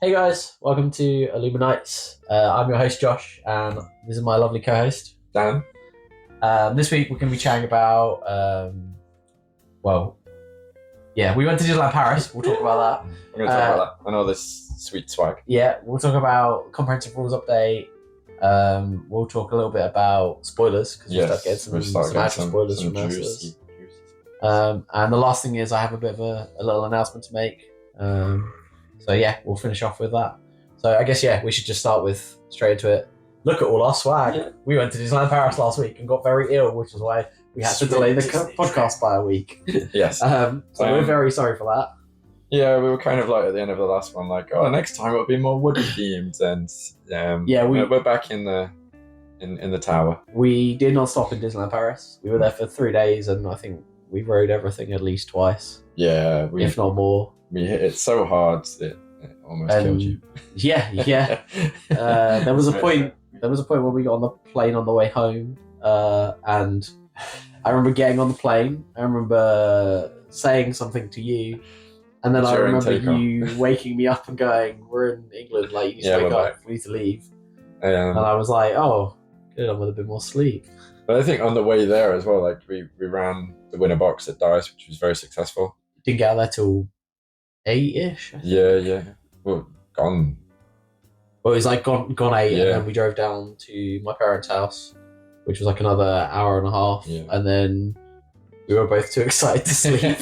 Hey guys, welcome to Illuminotts. I'm your host Josh, and this is my lovely co-host Dan. This week we're going to be chatting about, we went to Disneyland Paris. We'll talk about that. We're going to talk about that and all this sweet swag. Yeah, we'll talk about comprehensive rules update. We'll talk a little bit about spoilers because we'll start getting some actual spoilers from us. And the last thing is I have a bit of a little announcement to make. So yeah, we'll finish off with that. So I guess we should just start with straight into it. Look at all our swag. Yeah. We went to Disneyland Paris last week and got very ill, which is why we had to delay the podcast by a week. Yes. So we're very sorry for that. Yeah, we were kind of like at the end of the last one, like, oh, next time it'll be more wood themed, and we're back in the tower. We did not stop in Disneyland Paris. We were there for 3 days, and I think we rode everything at least twice. Yeah, if not more. We hit it so hard it almost killed you. Yeah. There was a point where we got on the plane on the way home, and I remember getting on the plane. I remember saying something to you, and then I remember you waking me up and going, "We're in England. Like, you need to wake up. We need to leave." And I was like, "Oh, good. I'm with a bit more sleep." But I think on the way there as well, like we ran the winner box at Dice, which was very successful. Didn't get out there till 8-ish. Yeah. Well, gone. Well, it was like gone 8, and then we drove down to my parents' house, which was like another hour and a half, and then we were both too excited to sleep.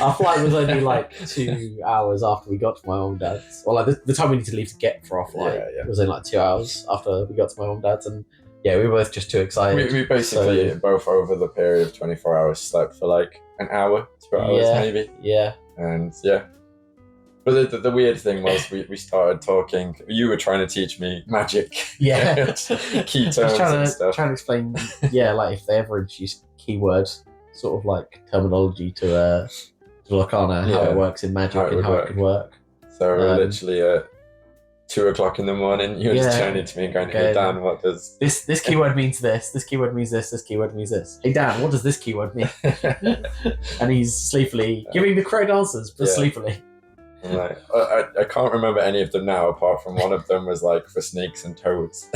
Our flight was only like 2 hours after we got to my mum and dad's. Well, like the time we need to leave to get for our flight was in like 2 hours after we got to my mum and dad's, and we were both just too excited. We basically both over the period of 24 hours slept for like an hour, 2 hours maybe. Yeah. And but the weird thing was we started talking. You were trying to teach me magic. Yeah. Key terms and stuff. Trying to explain, like if they ever introduce keyword sort of like terminology to Lorcana, how it works in magic and how it could work. So literally at 2 o'clock in the morning, you were just turning to me and going, "Hey Dan, what does this keyword means this? This keyword means this. This keyword means this. Hey Dan, what does this keyword mean?" And he's sleepily giving the correct answers, but sleepily. Like, I can't remember any of them now, apart from one of them was like for snakes and toads.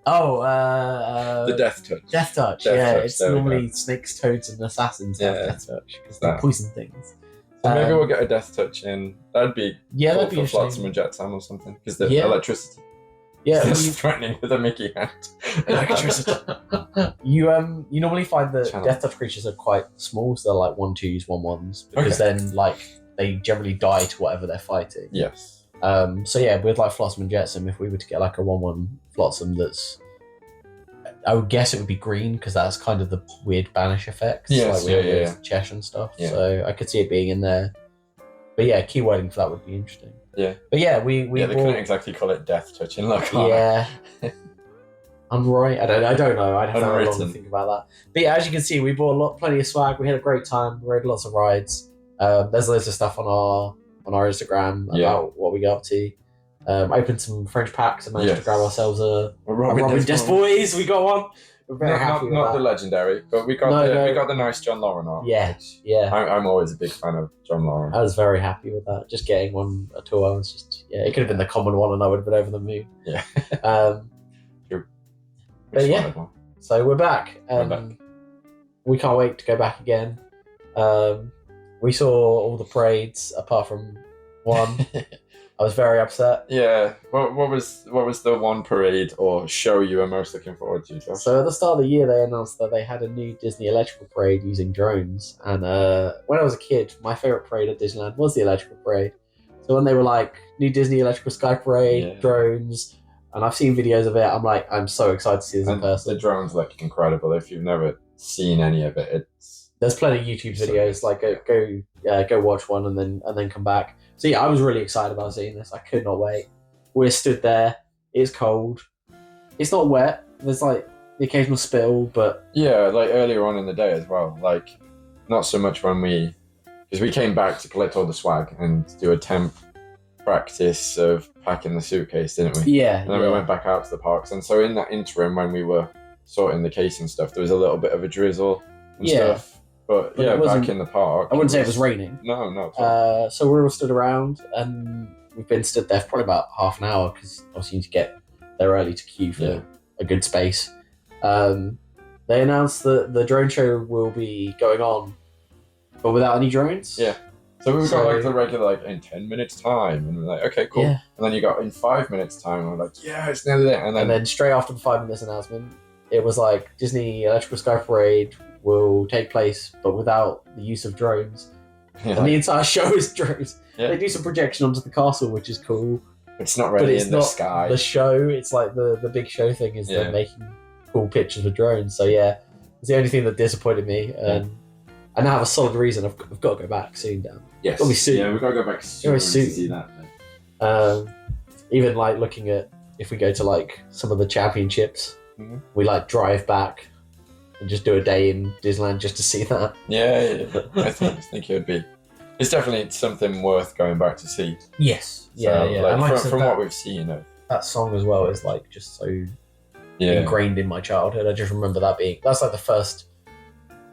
The death touch. Death touch. It's normally snakes, toads, and assassins have death touch because they poison things. So maybe we'll get a death touch in. That'd be that'd be for Flotsam and Jetsam or something, because the electricity. Yeah, it's threatening with a Mickey hand. Electricity. You normally find that death touch creatures are quite small, so they're like 1/2s, 1/1s, because then like they generally die to whatever they're fighting. Yes. So with like Flotsam and Jetsam, if we were to get like a 1/1 Flotsam that's, I would guess it would be green because that's kind of the weird banish effects. Yes, like we have Chesh and stuff. Yeah. So I could see it being in there. But keywording for that would be interesting. Yeah. But we they couldn't exactly call it death touch in Lorcana. Yeah. I'm right. I don't know. I'd have to long to think about that. But as you can see, we bought plenty of swag. We had a great time. We rode lots of rides. There's loads of stuff on our Instagram about what we got up to. Opened some French packs and managed to grab ourselves a Robin Des Boys. We got one. We're very happy with not that. the legendary, but we got the nice John Lauren art. Yeah. I'm always a big fan of John Lauren. I was very happy with that. Just getting one at all, I was just it could have been the common one, and I would have been over the moon. Yeah. True. But so we're back. We can't wait to go back again. We saw all the parades apart from one. I was very upset. Yeah. What was the one parade or show you were most looking forward to, Josh? So at the start of the year, they announced that they had a new Disney electrical parade using drones. And when I was a kid, my favorite parade at Disneyland was the electrical parade. So when they were like, new Disney electrical sky parade, drones, and I've seen videos of it, I'm so excited to see this in person. The drones look incredible. If you've never seen any of it, there's plenty of YouTube videos. Go watch one and then come back. So I was really excited about seeing this. I could not wait. We're stood there. It's cold. It's not wet. There's like the occasional spill, but like earlier on in the day as well. Like not so much because we came back to collect all the swag and do a temp practice of packing the suitcase, didn't we? Yeah. And then we went back out to the parks, and so in that interim when we were sorting the case and stuff, there was a little bit of a drizzle and stuff. But yeah, back in the park. I wouldn't say it was raining. No, not at all. So we're all stood around, and we've been stood there for probably about half an hour because obviously you need to get there early to queue for a good space. They announced that the drone show will be going on, but without any drones. Yeah. So we got like the regular, like in 10 minutes time, and we're like, okay, cool. Yeah. And then you got in 5 minutes time, and we're like, yeah, it's nearly there. And then straight after the 5 minutes announcement, it was like Disney Electrical Sky Parade will take place, but without the use of drones. Yeah. And the entire show is drones. Yeah. They do some projection onto the castle, which is cool. It's not really in the sky. The show, it's like the big show thing is they're making cool pictures with drones. So yeah, it's the only thing that disappointed me. I now have a solid reason. I've got to go back soon, Dan. Yes. Got to be soon. Yeah, we've got to go back soon to see that. Even like looking at if we go to like some of the championships, we like drive back and just do a day in Disneyland just to see that. Yeah. I think it would be. It's definitely something worth going back to see. Yes. Yeah. Like, from what we've seen of that song as well is like just so ingrained in my childhood. I just remember that's like the first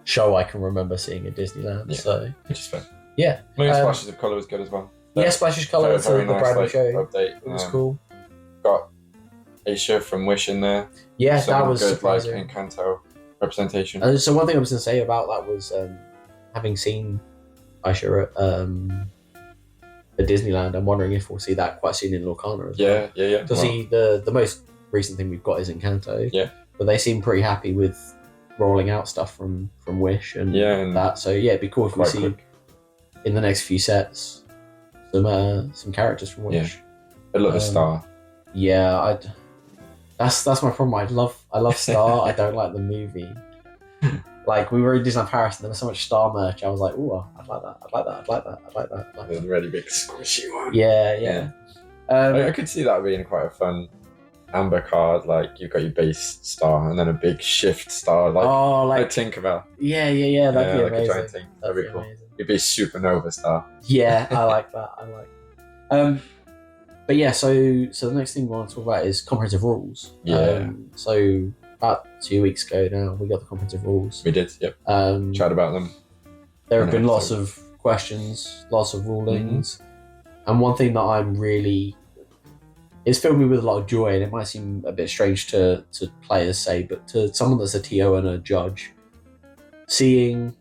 show I can remember seeing at Disneyland. Yeah. So which is fun. Yeah. Splashes of Colour was good as well. Splashes of Colour. Very the nice, Bradley show. Update. It was cool. Got Aisha from Wish in there. Yeah, that was good, surprising. like Encanto representation. So one thing I was going to say about that was having seen Aisha at Disneyland, I'm wondering if we'll see that quite soon in Lorcana as well. Yeah. So see, the most recent thing we've got is Encanto. Yeah. But they seem pretty happy with rolling out stuff from Wish and that. So yeah, it'd be cool if we see in the next few sets some characters from Wish. I love a Star. Yeah, that's my problem. I love Star. I don't like the movie. Like we were in Disneyland Paris and there was so much Star merch. I was like, ooh, I'd like that. There's a really big squishy one. Yeah. I could see that being quite a fun amber card. Like you've got your base star and then a big shift star. Like Tinkerbell. Yeah. That'd be like amazing. A giant thing. That'd be cool. Amazing. It'd be a supernova star. Yeah, I like that. But yeah, so the next thing we want to talk about is comprehensive rules. Yeah. So about 2 weeks ago now, we got the comprehensive rules. We did, yep. Chat about them. There have been lots of questions, lots of rulings. And one thing that it's filled me with a lot of joy, and it might seem a bit strange to players say, but to someone that's a TO and a judge, seeing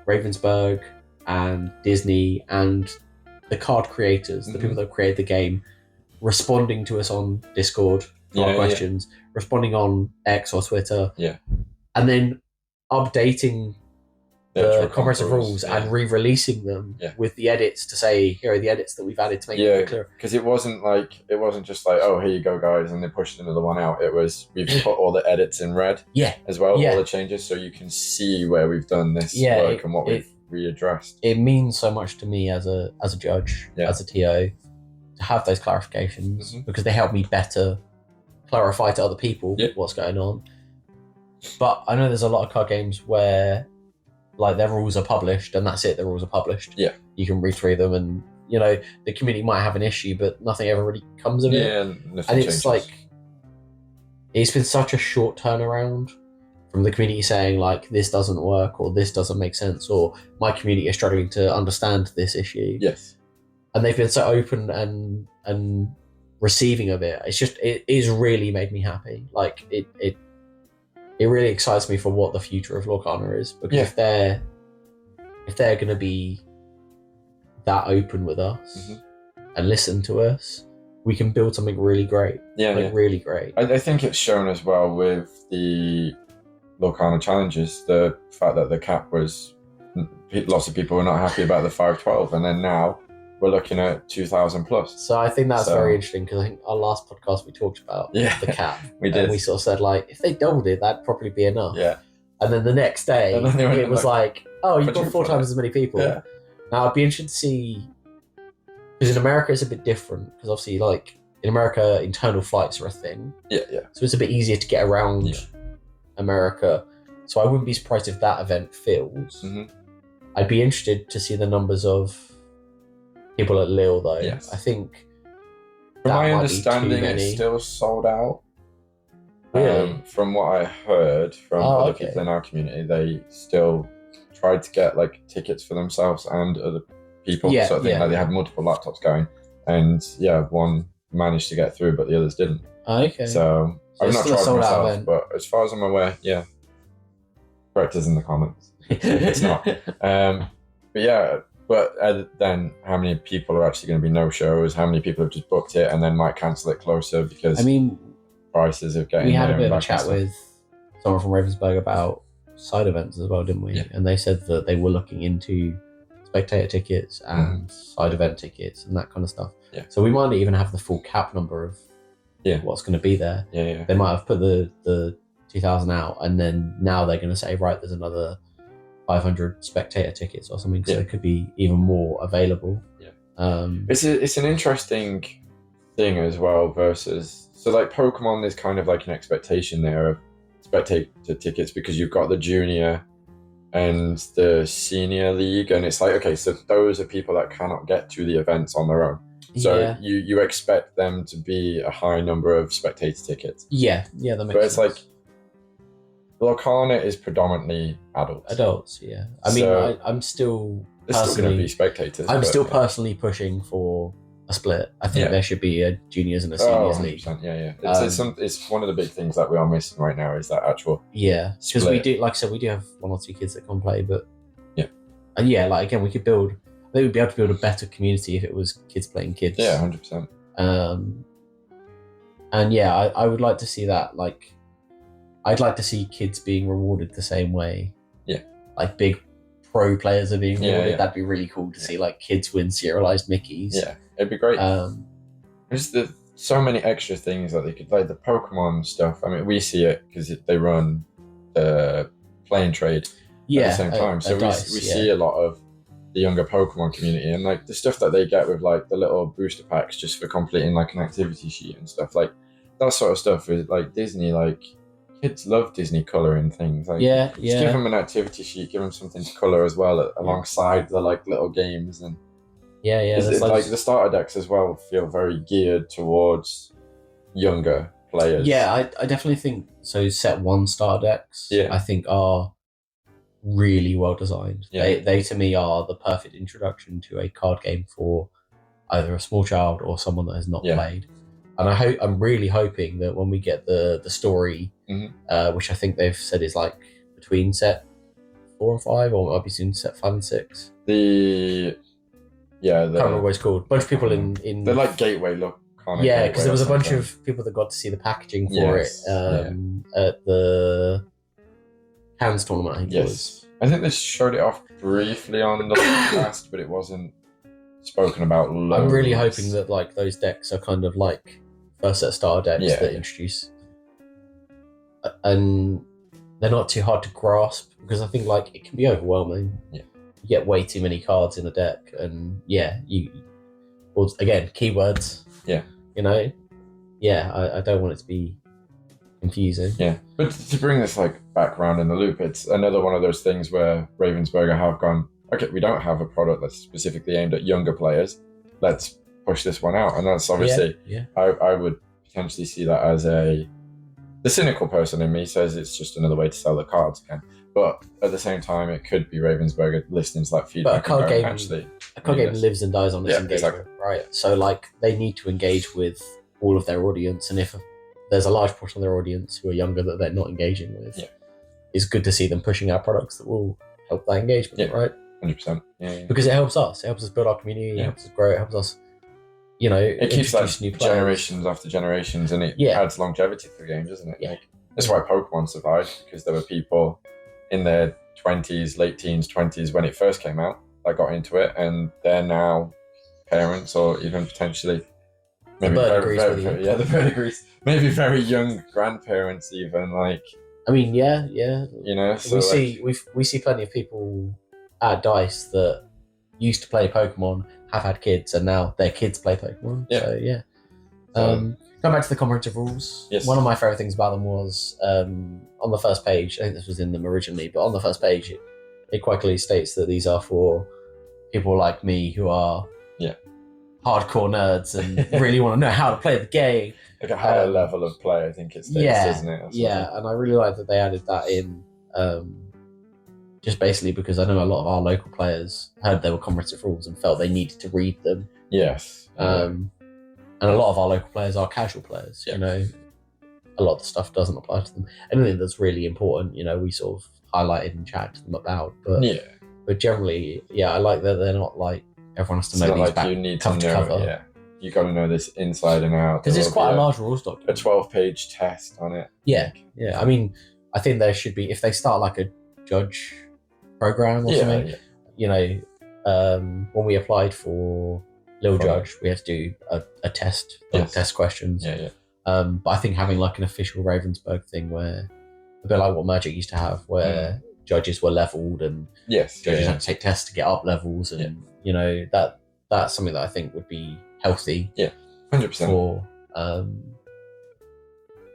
Ravensburg and Disney and the card creators, the people that create the game, responding to us on Discord for our questions, responding on X or Twitter, and then updating the comprehensive rules and re-releasing them with the edits to say, here are the edits that we've added to make it clearer. Because it wasn't just like, oh, here you go, guys, and they pushed another one out. It was, we've put all the edits in red as well, all the changes, so you can see where we've done this work and what we've readdressed. It means so much to me as a judge, as a TO, to have those clarifications because they help me better clarify to other people what's going on. But I know there's a lot of card games where like their rules are published and that's it, the rules are published. Yeah. You can read through them and the community might have an issue but nothing ever really comes of it. And it's changes. Like it's been such a short turnaround from the community saying like this doesn't work or this doesn't make sense or my community is struggling to understand this issue. Yes. And they've been so open and receiving of it. It is really made me happy. Like it really excites me for what the future of Lorcana is because if they're going to be that open with us and listen to us, we can build something really great. Really great. I think it's shown as well with the Lorcana challenges, the fact that the cap was, lots of people were not happy about the 512, and then now we're looking at 2,000 plus. So I think that's very interesting because I think our last podcast we talked about the cap. We did. And we sort of said like, if they doubled it, that'd probably be enough. Yeah. And then the next day, it was like, oh, you've got 4 times as many people. Yeah. Now I'd be interested to see, because in America it's a bit different because obviously like in America internal flights are a thing. Yeah. So it's a bit easier to get around America. So I wouldn't be surprised if that event fills. I'd be interested to see the numbers of people at Lille though. Yes. I think from my understanding it's still sold out. Really? From what I heard from other people in our community, they still tried to get like tickets for themselves and other people. Yeah, so I think like they had multiple laptops going, and one managed to get through, but the others didn't. Okay. So I've not tried myself, but as far as I'm aware, correct us in the comments. It's not. But then how many people are actually going to be no-shows? How many people have just booked it and then might cancel it closer because prices are getting. We had a bit of a chat with someone from Ravensburg about side events as well, didn't we? Yeah. And they said that they were looking into spectator tickets and side event tickets and that kind of stuff. Yeah. So we might not even have the full cap number of what's going to be there. Yeah. They might have put the 2,000 out, and then now they're going to say, right, there's another 500 spectator tickets or something, so there could be even more available. It's an interesting thing as well versus, so like Pokemon, there's kind of like an expectation there of spectator tickets because you've got the junior and the senior league, and it's like, okay, so those are people that cannot get to the events on their own, so you expect them to be a high number of spectator tickets. That makes sense. But it's like Lorcana is predominantly adults. I mean, I'm still there's still going to be spectators. I'm still personally pushing for a split. I think there should be a juniors and a seniors league. It's one of the big things that we are missing right now is that actual because we do, like I said, we do have one or two kids that can play, but like again, we could build. I think we'd be able to build a better community if it was kids playing kids. 100%. And I would like to see that. Like, I'd like to see kids being rewarded the same way. Like big pro players are being rewarded. That'd be really cool to see. Like kids win serialized Mickeys. It'd be great. There's so many extra things that they could, like the Pokemon stuff. I mean, we see it because they run the playing trade at the same time. So we see a lot of the younger Pokemon community, and like the stuff that they get with like the little booster packs just for completing like an activity sheet and stuff, like that sort of stuff is like Disney. Like kids love Disney coloring things. Like just give them an activity sheet, give them something to color as well alongside the like little games. And it's like the starter decks as well feel very geared towards younger players. I definitely think so. Set 1 starter decks I think are really well designed. They to me are the perfect introduction to a card game for either a small child or someone that has not played. And I'm really hoping that when we get the story, which I think they've said is like between set 4 and 5, or might be soon set 5 and 6. I can't remember what it's called. A bunch of people in they're like gateway look. Because there was a bunch of people that got to see the packaging for it at the Cannes tournament, I think it was. I think they showed it off briefly on the podcast, but it wasn't spoken about loads. I'm really hoping that like those decks are kind of like first set starter decks that introduce, and they're not too hard to grasp, because I think like it can be overwhelming. You get way too many cards in a deck, and again, keywords. I don't want it to be confusing. But to bring this like background in the loop, it's another one of those things where Ravensburger have gone, okay, we don't have a product that's specifically aimed at younger players, let's push this one out. And that's obviously I would potentially see that as the cynical person in me says it's just another way to sell the cards again, but at the same time it could be Ravensburger listening to that feedback. But a card game lives and dies on its engagement, right? So like they need to engage with all of their audience, and if there's a large portion of their audience who are younger that they're not engaging with, it's good to see them pushing out products that will help that engagement, right? 100%. Because it helps us build our community, it helps us grow, it helps us, it keeps like new generations after generations, and it adds longevity to the game, doesn't it? Like, that's why Pokemon survived, because there were people in their 20s, late teens, 20s when it first came out that got into it, and they're now parents, or even potentially maybe the bird agrees. Maybe very young grandparents, even, like. I mean, so we see plenty of people at DICE that used to play Pokemon, have had kids, and now their kids play Pokemon. Come back to the comprehensive rules. One of my favorite things about them was on the first page, I think this was in them originally, but on the first page it quite clearly states that these are for people like me who are hardcore nerds and really want to know how to play the game. Like a higher level of play, I think it states, doesn't it? And I really like that they added that in. just basically because I know a lot of our local players heard there were comprehensive rules and felt they needed to read them. Yes. And a lot of our local players are casual players. You know, a lot of the stuff doesn't apply to them. Anything that's really important, you know, we sort of highlighted and chatted to them about. But generally, I like that they're not like everyone has to know these back you need cover to know cover. Yeah, you got to know this inside and out. Because it's quite a large rules document. A 12-page test on it. Yeah. I mean, I think there should be, if they start like a judge program or something. You know, when we applied for Lil Judge, we had to do a test, test questions. But I think having like an official Ravensburg thing where, a bit like what Magic used to have, where judges were leveled and judges had to take tests to get up levels, and you know, that's something that I think would be healthy. 100%. For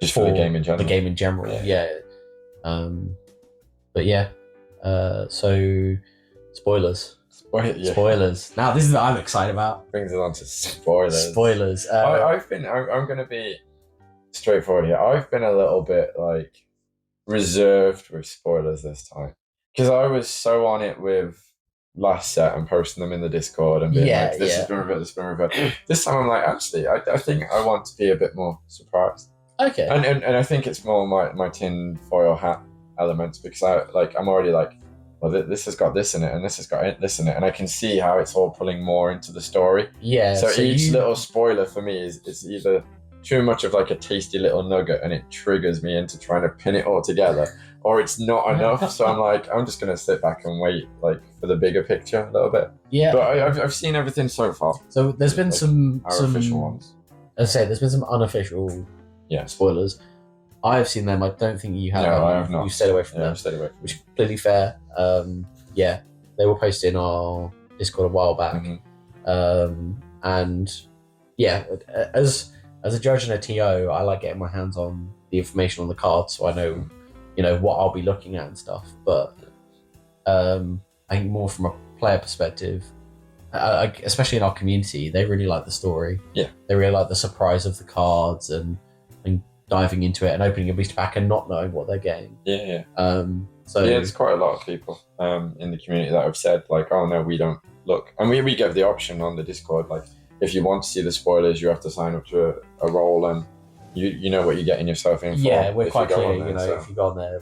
just for the game in general. The game in general, but so spoilers. Spoilers. Now this is what I'm excited about. Brings it on to spoilers. Spoilers. I'm going to be straightforward here. I've been a little bit like reserved with spoilers this time because I was so on it with last set and posting them in the Discord and being like, this has been revealed, this has been revealed. This time I'm like, actually, I think I want to be a bit more surprised. Okay. And I think it's more my tin foil hat elements because I'm already like, well, this has got this in it and this has got this in it, and I can see how it's all pulling more into the story. So each little spoiler for me is either too much of like a tasty little nugget and it triggers me into trying to pin it all together, or it's not enough. So I'm like, I'm just gonna sit back and wait like for the bigger picture a little bit. But I've seen everything so far. So there's been some official ones. As I say, there's been some unofficial spoilers. I've seen them. I don't think you have. No, I have not. You stayed away from them. I've stayed away from which is completely fair. They were posted in our Discord a while back. And as a judge and a TO, I like getting my hands on the information on the cards so I know, you know, what I'll be looking at and stuff. But I think more from a player perspective, especially in our community, they really like the story. They really like the surprise of the cards and diving into it and opening a booster pack and not knowing what they're getting. There's quite a lot of people in the community that have said like, oh no, we don't look, and we give the option on the Discord, like if you want to see the spoilers, you have to sign up to a role and you know what you're getting yourself in for. We're quite clear, you know, if you go on there,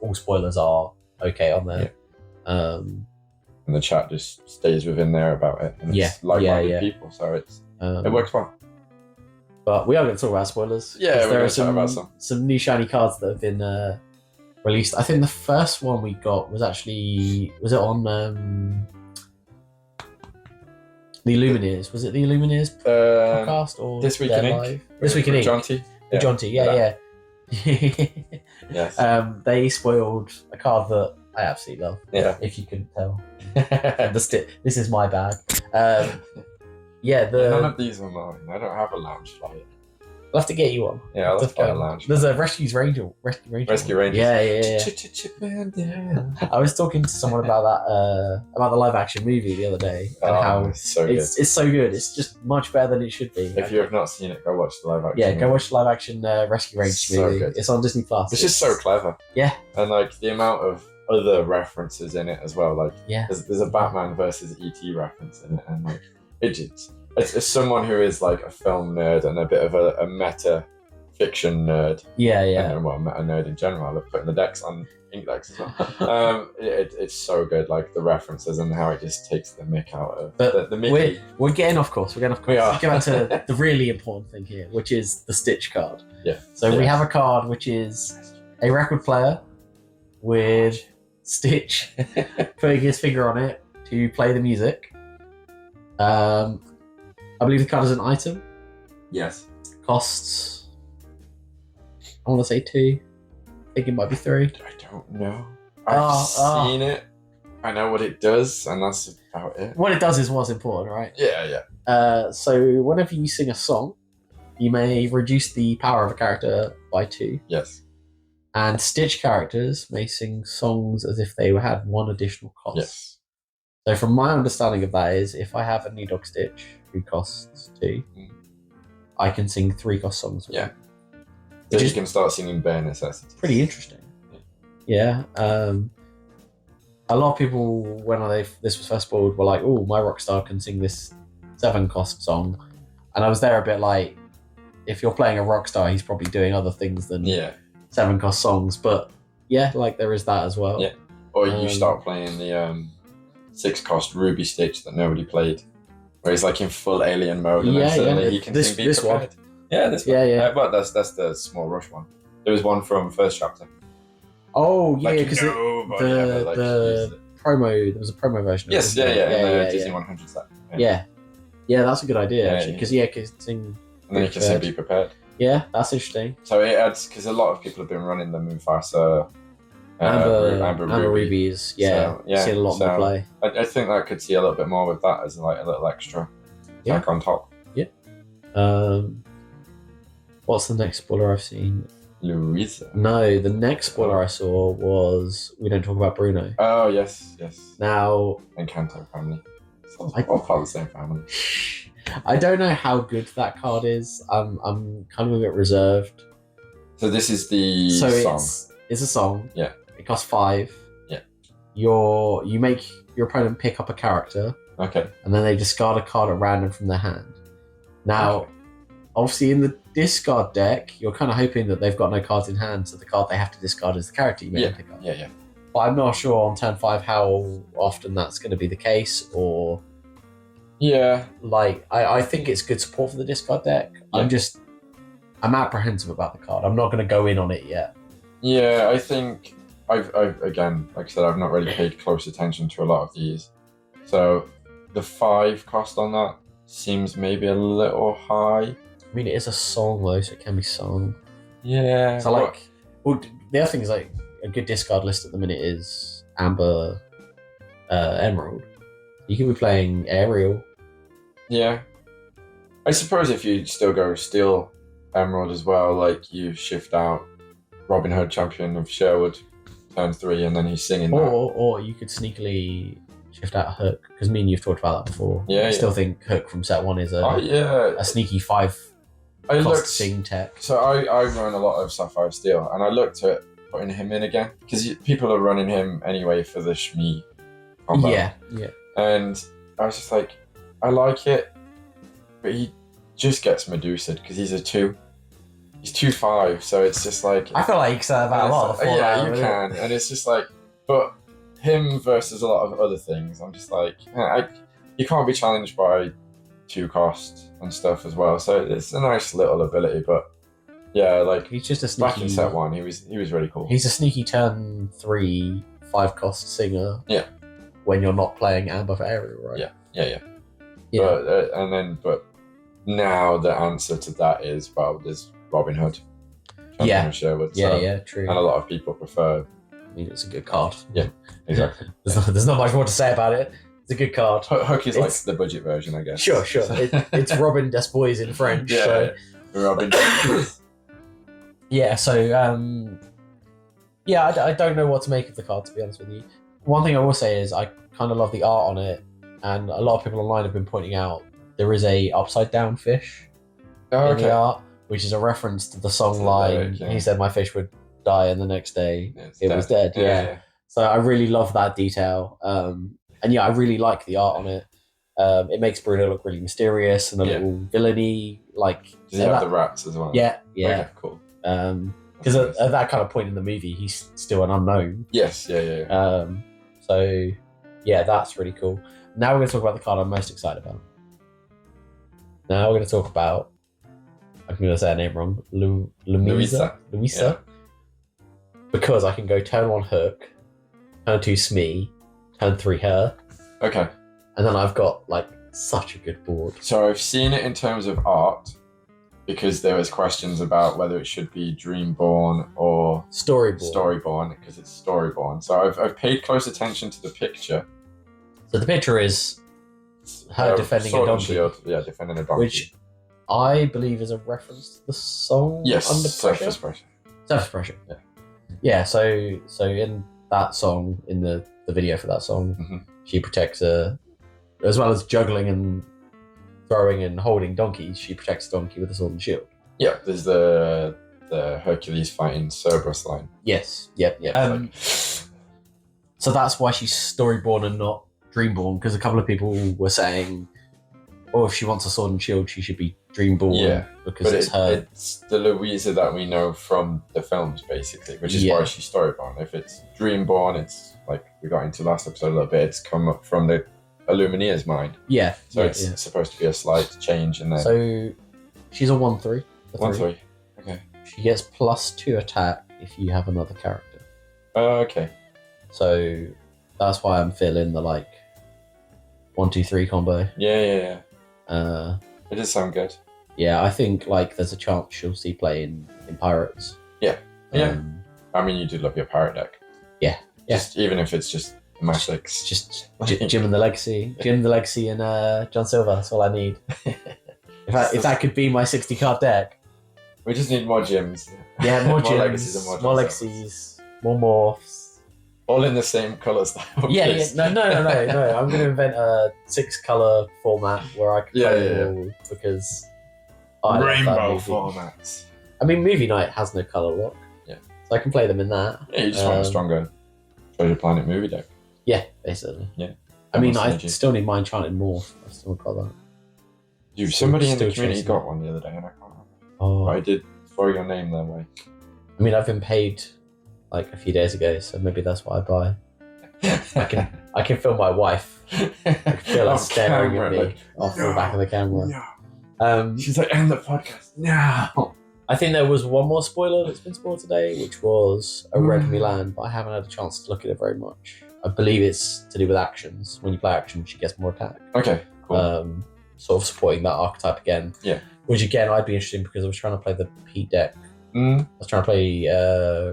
all spoilers are okay on there. And the chat just stays within there about it, and it's like-minded people, so it's it works well. But we are going to talk about spoilers. We're going to talk about some new shiny cards that have been released. I think the first one we got was it on the Illuminotts? Was it the Illuminotts podcast or This Week in Ink? This Week in Ink. Jonty, Yes. They spoiled a card that I absolutely love. If you couldn't tell. This is my bag. None of these are mine. I don't have a lounge flyer. I'll have to get you one. I'll have to buy a lounge. There's a Rescue Ranger. Rescue Ranger. Yeah. I was talking to someone about that, about the live action movie the other day, and how it's so good. It's so good. It's just much better than it should be. If you have not seen it, go watch the live action. Go watch the live action Rescue Ranger movie. Good. It's on Disney Plus. It's just so clever. And like the amount of other references in it as well. Like there's a Batman versus ET reference in it, and like it's someone who is like a film nerd and a bit of a meta fiction nerd. And well, meta nerd in general. I love putting the decks on ink decks as well. It's so good, like the references and how it just takes the mick out of the Mickey. We're getting off course. We are. Let's get back to the really important thing here, which is the Stitch card. So we have a card which is a record player with Stitch putting his finger on it to play the music. I believe the card is an item. Yes. Costs, I want to say 2. I think it might be 3. I don't know. I've seen it. I know what it does, and that's about it. What it does is what's important, right? So whenever you sing a song, you may reduce the power of a character by 2. Yes. And Stitch characters may sing songs as if they had 1 additional cost. Yes. So from my understanding of that is, if I have a New Dog Stitch who costs 2, I can sing 3 cost songs with him. So you can start singing bare necessities. Pretty interesting. a lot of people, when this was first spoiled, were like, "Oh, my Rockstar can sing this 7-cost song," and I was there a bit like, if you're playing a Rockstar, he's probably doing other things than 7-cost songs. But yeah, like there is that as well. Yeah. Or you start playing the 6-cost Ruby Stitch that nobody played, where he's like in full alien mode, and then suddenly he can sing Be Prepared. One. Yeah, this one. Yeah. But that's the Small Rush one. There was one from first chapter. Oh yeah, because the promo, there was a promo version. Yes, in the Disney 100 set. Yeah, that's a good idea actually, because you can sing. And then you can sing Be Prepared. Yeah, that's interesting. So it adds, because a lot of people have been running the Mufasa. Amber Rubies, yeah, see a lot more play. I think that could see a little bit more with that as like a little extra tack on top. Yeah. What's the next spoiler I've seen? Louisa. No, the next spoiler I saw was We Don't Talk About Bruno. Oh yes. Now. Encanto family. All part of the same family. I don't know how good that card is. I'm kind of a bit reserved. So this is the song. It's a song. Yeah. It costs 5. Yeah. You make your opponent pick up a character. Okay. And then they discard a card at random from their hand. Now, obviously in the discard deck, you're kind of hoping that they've got no cards in hand, so the card they have to discard is the character you made them pick up. Yeah. But I'm not sure on turn 5 how often that's going to be the case, or... Yeah. Like, I think it's good support for the discard deck. Yeah. I'm apprehensive about the card. I'm not going to go in on it yet. Yeah, I think I've again, like I said, I've not really paid close attention to a lot of these. So the 5 cost on that seems maybe a little high. I mean, it is a song though, so it can be sung. Yeah. So the other thing is like a good discard list at the minute is Amber, Emerald. You can be playing Ariel. Yeah. I suppose if you still go Steel Emerald as well, like you shift out Robin Hood, Champion of Sherwood, turn 3, and then he's singing that. Or you could sneakily shift out Hook, because me and you've talked about that before. Yeah, I still think Hook from set 1 is a sneaky 5 cost sing tech. So I run a lot of Sapphire Steel, and I looked at putting him in again, because people are running him anyway for the Shmi combo. Yeah. And I was just like, I like it, but he just gets Medusa because he's a 2. He's 2/5, so it's just like... I feel like you can say that about a lot. Yeah, you can. And it's just like... But him versus a lot of other things, I'm just like... you can't be challenged by 2 cost and stuff as well. So it's a nice little ability, but... Yeah, like... He's just a sneaky... Back in set 1, he was really cool. He's a sneaky turn 3, 5 cost singer. Yeah. When you're not playing Amber for Ariel, right? Yeah. But now the answer to that is, well, there's Robin Hood. Yeah. Sherwood, true. And a lot of people prefer... I mean, it's a good card. Yeah, exactly. There's not much more to say about it. It's a good card. Hook is like the budget version, I guess. Sure. It's Robin des Bois in French. Robin. Yeah, so... I don't know what to make of the card, to be honest with you. One thing I will say is I kind of love the art on it, and a lot of people online have been pointing out there is a upside down fish in the art, which is a reference to the song line. He said my fish would die, and the next day it was dead. Yeah. So I really love that detail, and I really like the art on it. It makes Bruno look really mysterious and a little villainy. Like, does he have the rats as well? Yeah. Okay, cool. Because at that kind of point in the movie, he's still an unknown. Yes, yeah. So, that's really cool. Now we're going to talk about the card I'm most excited about. Now we're going to talk about, I'm going to say her name wrong, Louisa. Yeah. Because I can go turn 1 Hook, turn 2 Smee, turn 3 her. Okay. And then I've got, like, such a good board. So I've seen it in terms of art, because there was questions about whether it should be Dreamborn or Storyborn, because it's Storyborn. So I've paid close attention to the picture. So the picture is her defending a donkey. Shield. Yeah, defending a donkey. Which I believe is a reference to the song. Yes, Under Pressure. Surface Pressure. Yeah. Yeah. So in that song, in the video for that song, she protects her, as well as juggling and throwing and holding donkeys. She protects the donkey with a sword and shield. Yeah, there's the Hercules fighting Cerberus line. Yes. Yep. So that's why she's storyborn and not dreamborn, because a couple of people were saying, oh, if she wants a sword and shield, she should be dreamborn because it's her. It's the Louisa that we know from the films, basically, which is why she's storyborn. If it's dreamborn, it's like we got into last episode a little bit, it's come up from the Illuminatts' mind. Yeah. So it's supposed to be a slight change in there. So she's a 1/3. 1/3. Okay. She gets +2 attack if you have another character. Okay. So that's why I'm feeling the 1, 2, 3 combo. Yeah. It does sound good. Yeah, I think there's a chance she'll see play in Pirates. Yeah. I mean, you do love your pirate deck. Yeah. Just even if it's just Matrix. Just Jim and the Legacy. Jim the Legacy and John Silver. That's all I need. If that could be my 60 card deck. We just need more Jims. Yeah, more Jims. Legacies and more Legacies. More Morphs. All in the same colour style. Yeah. No. I'm going to invent a 6-color format where I can play them all because rainbow formats. I mean, movie night has no colour lock. Yeah. So I can play them in that. Yeah, you just want a stronger Treasure Planet movie deck. Yeah, basically. Yeah. I mean, I still need my Enchanted Morph. I still got that. Somebody in the community got one the other day and I can't remember. Oh. I did throw your name their way. I mean, I've been paid a few days ago, so maybe that's what I buy. I can feel my wife. I can feel her staring at me off the back of the camera. No. She's like, end the podcast now. I think there was one more spoiler that's been spoiled today, which was a Red Milan, but I haven't had a chance to look at it very much. I believe it's to do with actions. When you play action, she gets more attack. Okay, cool. Sort of supporting that archetype again. Yeah. Which again, I'd be interested in because I was trying to play the Pete deck. I was trying to play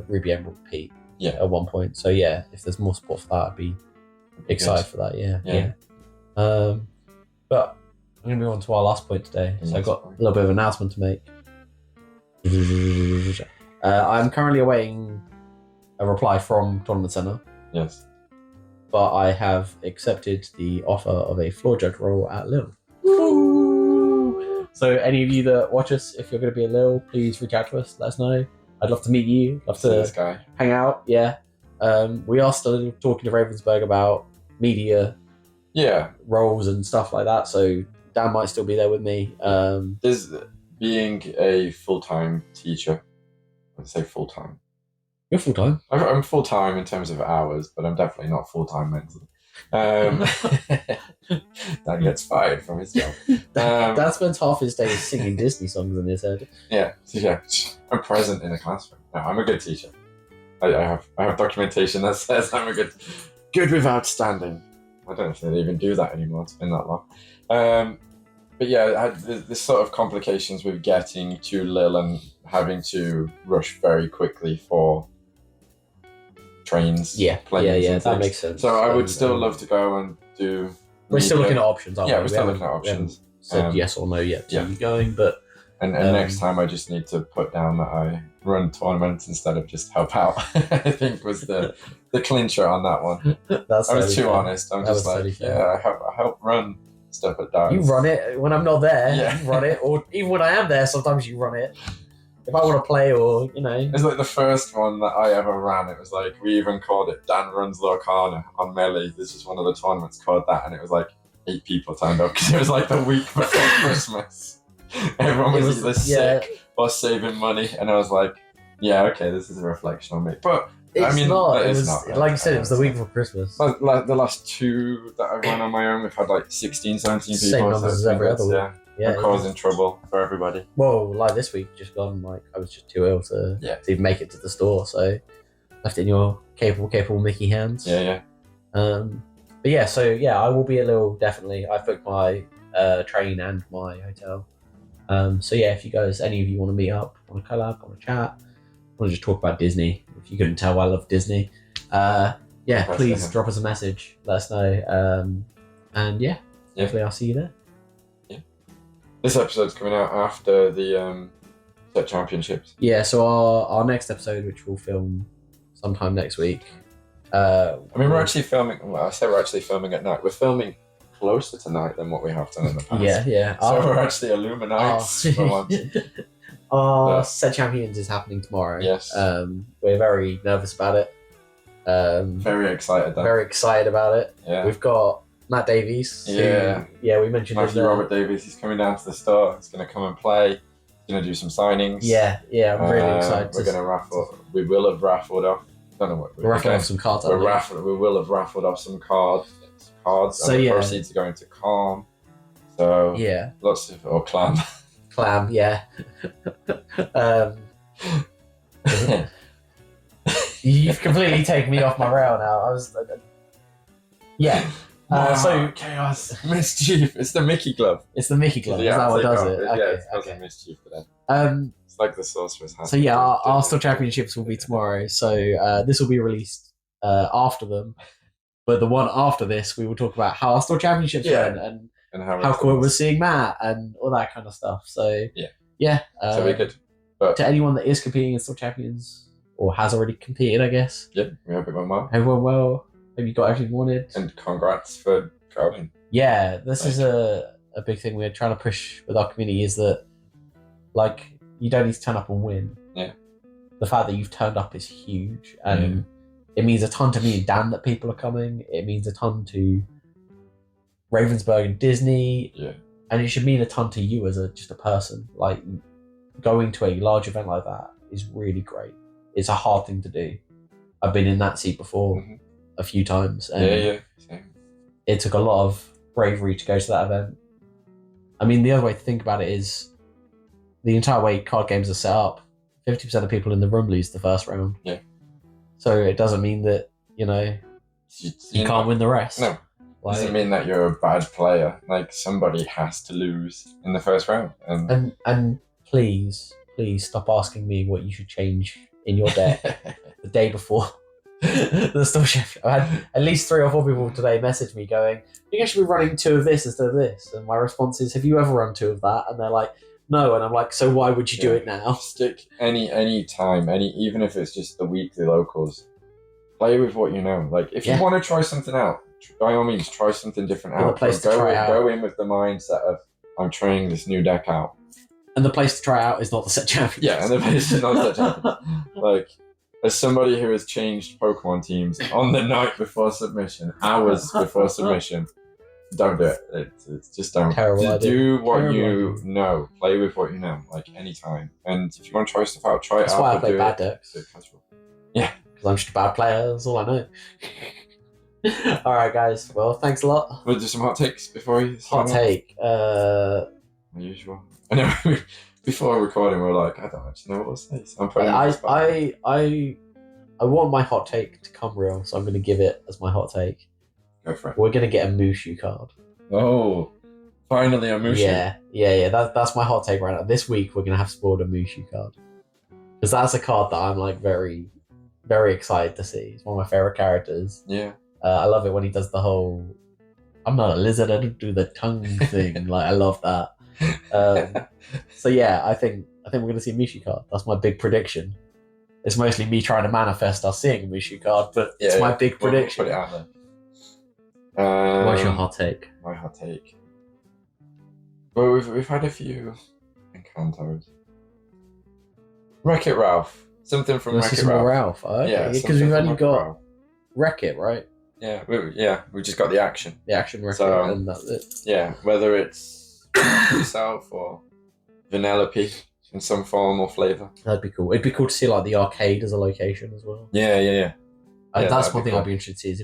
Ruby Emerald Pete at one point. So yeah, if there's more support for that, I'd be excited for that. Yeah. But I'm going to move on to our last point today. So I've got a little bit of an announcement to make. I'm currently awaiting a reply from Tournament Center. Yes. But I have accepted the offer of a floor judge role at Lille. So any of you that watch us, if you're going to be at Lille, please reach out to us. Let us know. I'd love to meet you. Love to hang out. Yeah. We are still talking to Ravensburg about media roles and stuff like that. So Dan might still be there with me. There's being a full-time teacher. I'd say full-time. You're full-time? I'm full-time in terms of hours, but I'm definitely not full-time mentally. Dan gets fired from his job. Dan spends half his day singing Disney songs in his head. Yeah. I'm present in a classroom. No, I'm a good teacher. I have documentation that says I'm a good with outstanding. I don't know if they even do that anymore. It's been that long. But yeah, I had this sort of complications with getting to Lille and having to rush very quickly for trains. Planes, that makes sense. So I would still love to go and do. We're still looking at options, aren't we? Yeah, we're still looking at options. Said yes or no yet to you going, but and next time I just need to put down that I run tournaments instead of just help out. I think was the clincher on that one. I was too honest. I'm just like, I help run stuff at Darts. You run it when I'm not there. Yeah. You run it, or even when I am there, sometimes you run it. If I want to play, or It's like the first one that I ever ran. It was like we even called it Dan Runs Lorcana on Melee. This is one of the tournaments called that, and it was like 8 people turned up because it was like the week before Christmas. Everyone was either sick or saving money, and I was like, "Yeah, okay, this is a reflection on me." But it's not. It was not, like you said, it was the week before Christmas. Like the last 2 that I ran on my own, we've had like 16, 17 people. Same numbers as every other week. Yeah, causing trouble for everybody. Well, like this week, just gone. Like I was just too ill to even make it to the store, so left it in your capable Mickey hands. Yeah. But yeah, I will be a little definitely. I booked my train and my hotel. So yeah, if you guys, any of you want to meet up, want to collab, want to chat, want to just talk about Disney, if you couldn't tell, I love Disney. Please drop us a message, let us know, and hopefully I'll see you there. This episode's coming out after the Set Championships. Yeah, so our next episode, which we'll film sometime next week. We're actually filming. Well, I say we're actually filming at night. We're filming closer tonight than what we have done in the past. Yeah. So we're actually Illuminotts for once. Our Set Champions is happening tomorrow. Yes. We're very nervous about it. Very excited. Though. Very excited about it. Yeah. We've got Matt Davies. Yeah. We mentioned Matthew Robert Davies. He's coming down to the store. He's going to come and play. He's going to do some signings. Yeah. I'm really excited. We're going to raffle. We will have raffled off. I don't know what. We're raffling off some cards. We will have raffled off some cards. So and the proceeds are going to Calm. So lots of Clam. Clam, yeah. You've completely taken me off my rail now. I was, so chaos, mischief. It's the Mickey glove. It's the Mickey glove. Is that what does it? Okay, it's causing mischief for them. It's like the sorcerer's hat. So our Arsenal Championships will be tomorrow. So this will be released after them. But the one after this, we will talk about how Arsenal Championships went and how cool it was seeing Matt and all that kind of stuff. So so we could. But to anyone that is competing in Still Champions or has already competed, I guess. Yeah, we hope it went well. Everyone well. Hope you got everything you wanted. And congrats for going. Yeah, this is a big thing we're trying to push with our community is that, like, you don't need to turn up and win. Yeah. The fact that you've turned up is huge, and it means a ton to me and Dan that people are coming. It means a ton to Ravensburg and Disney. Yeah. And it should mean a ton to you as just a person. Like, going to a large event like that is really great. It's a hard thing to do. I've been in that seat before a few times. And same. It took a lot of bravery to go to that event. I mean, the other way to think about it is the entire way card games are set up, 50% of people in the room lose the first round. Yeah. So it doesn't mean that, you can't win the rest. No. Like, doesn't mean that you're a bad player. Like, somebody has to lose in the first round. And please stop asking me what you should change in your deck the day before the store shift. I had at least 3 or 4 people today message me going, I think I should be running 2 of this instead of this. And my response is, have you ever run 2 of that? And they're like, no. And I'm like, so why would you do it now? Stick any time, even if it's just the weekly locals, play with what you know. Like, if you want to try something out, by all means, try something different out. Go in with the mindset of, I'm trying this new deck out. And the place to try out is not the set champions. Yeah, and the place is not the set champions. Like, as somebody who has changed Pokemon teams on the night before submission, hours before submission, don't do it. It's just don't. Terrible idea. Do what you know. Play with what you know, like, anytime. And if you want to try stuff out, try it out. That's why I play bad decks. Yeah. Because I'm just a bad player. That's all I know. All right, guys. Well, thanks a lot. We'll do some hot takes before you. Hot take. Unusual. I know. Before recording, we were like, I don't actually know what we'll say. So I'm putting I want my hot take to come real, so I'm going to give it as my hot take. Go for it. We're going to get a Mushu card. Oh, finally a Mushu. Yeah. That's my hot take right now. This week, we're going to have spoiled a Mushu card. Because that's a card that I'm, like, very, very excited to see. It's one of my favorite characters. Yeah. I love it when he does the whole, I'm not a lizard, I don't do the tongue thing. Like, I love that. So yeah, I think we're going to see a Mushu card. That's my big prediction. It's mostly me trying to manifest us seeing a Mushu card, but it's my big prediction. We'll put it out there. What's your hot take? My hot take. Well, we've had a few encounters. Wreck-It Ralph. Something from Wreck-It Ralph. Oh, okay. Yeah, because we've only got Wreck-It, right? Yeah, we just got the action. The action Wreck-It, and that's it. Yeah, whether it's yourself or Vanellope in some form or flavour. That'd be cool. It'd be cool to see, like, the arcade as a location as well. Yeah. That's one thing I'd be interested to see is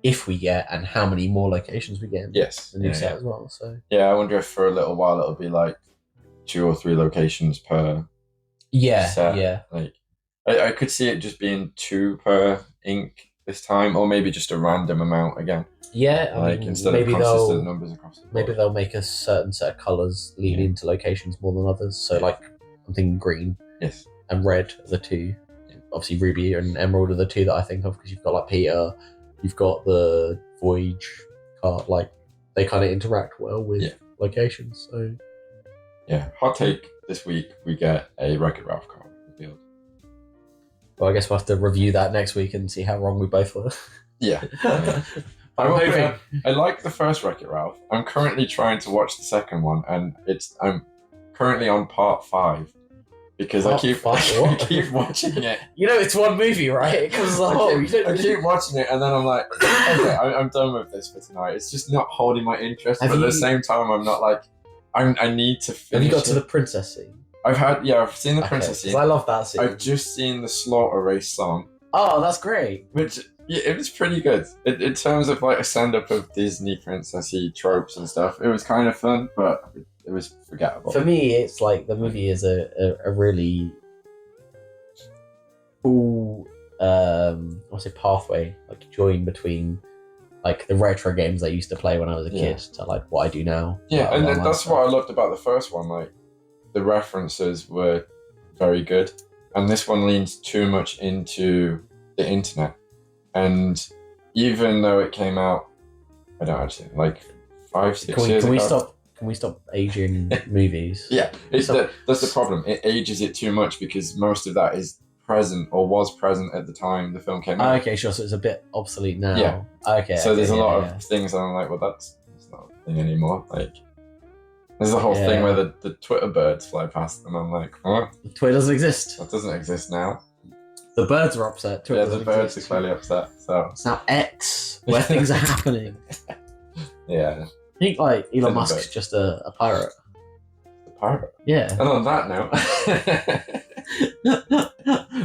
if we get and how many more locations we get in the new set as well. So I wonder if for a little while it'll be like 2 or 3 locations per set. Yeah. Like, I could see it just being 2 per ink this time, or maybe just a random amount again. Yeah, like, instead of consistent numbers across the board. Maybe they'll make a certain set of colours lean into locations more than others. So, like, I'm thinking green and red are the 2. Yeah. Obviously, ruby and emerald are the 2 that I think of, because you've got, like, Peter, you've got the Voyage card. Like, they kind of interact well with locations. So, yeah, hot take this week: we get a Wreck-It Ralph card revealed. Well, I guess we'll have to review that next week and see how wrong we both were. Yeah. I like the first Wreck-It Ralph. I'm currently trying to watch the second one, and I'm currently on part 5. because I keep watching it. You know, it's one movie, right? It comes as a whole. I keep watching it, and then I'm like, okay, I'm done with this for tonight. It's just not holding my interest, but at the same time, I'm not like, I need to finish. Have you got to the princess scene? I've seen the princess scene. I love that scene. I've just seen the Slaughter Race song. Oh, that's great. Which, yeah, it was pretty good. In terms of like a stand-up of Disney princessy tropes and stuff, it was kind of fun, but it was forgettable. For me, it's like the movie is a really cool pathway, like join between like the retro games I used to play when I was a kid to like what I do now. Yeah, and that's what I loved about the first one. Like the references were very good, and this one leans too much into the internet. And even though it came out, I don't actually like 5-6 years ago. Can we stop aging movies? Yeah, that's the problem. It ages it too much because most of that is present or was present at the time the film came out. Okay, sure. So it's a bit obsolete now. Yeah. Okay. So there's a lot of things that I'm like, well, that's not a thing anymore. Like, there's a whole thing where the Twitter birds fly past, and I'm like, what? Twitter doesn't exist. That doesn't exist now. The birds are upset. Twitter the birds are clearly upset. So it's now X, where things are happening. Yeah. I think like Elon Musk's just a pirate. A pirate? Yeah. And on that note,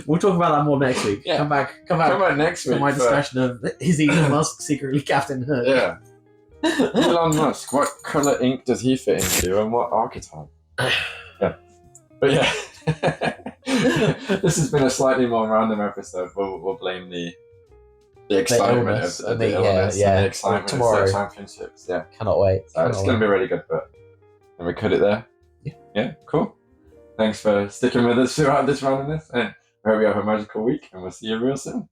we'll talk about that more next week. Yeah. Come back next week for my discussion of is Elon Musk secretly Captain Hook? Yeah. Elon Musk, what colour ink does he fit into, and what archetype? Yeah. But yeah. This has been a slightly more random episode. We'll blame the excitement of the illness and the excitement tomorrow. Of the championships. Yeah. Cannot wait. It's going to be really good, but can we cut it there? Yeah, cool. Thanks for sticking with us throughout this randomness, and I hope you have a magical week, and we'll see you real soon.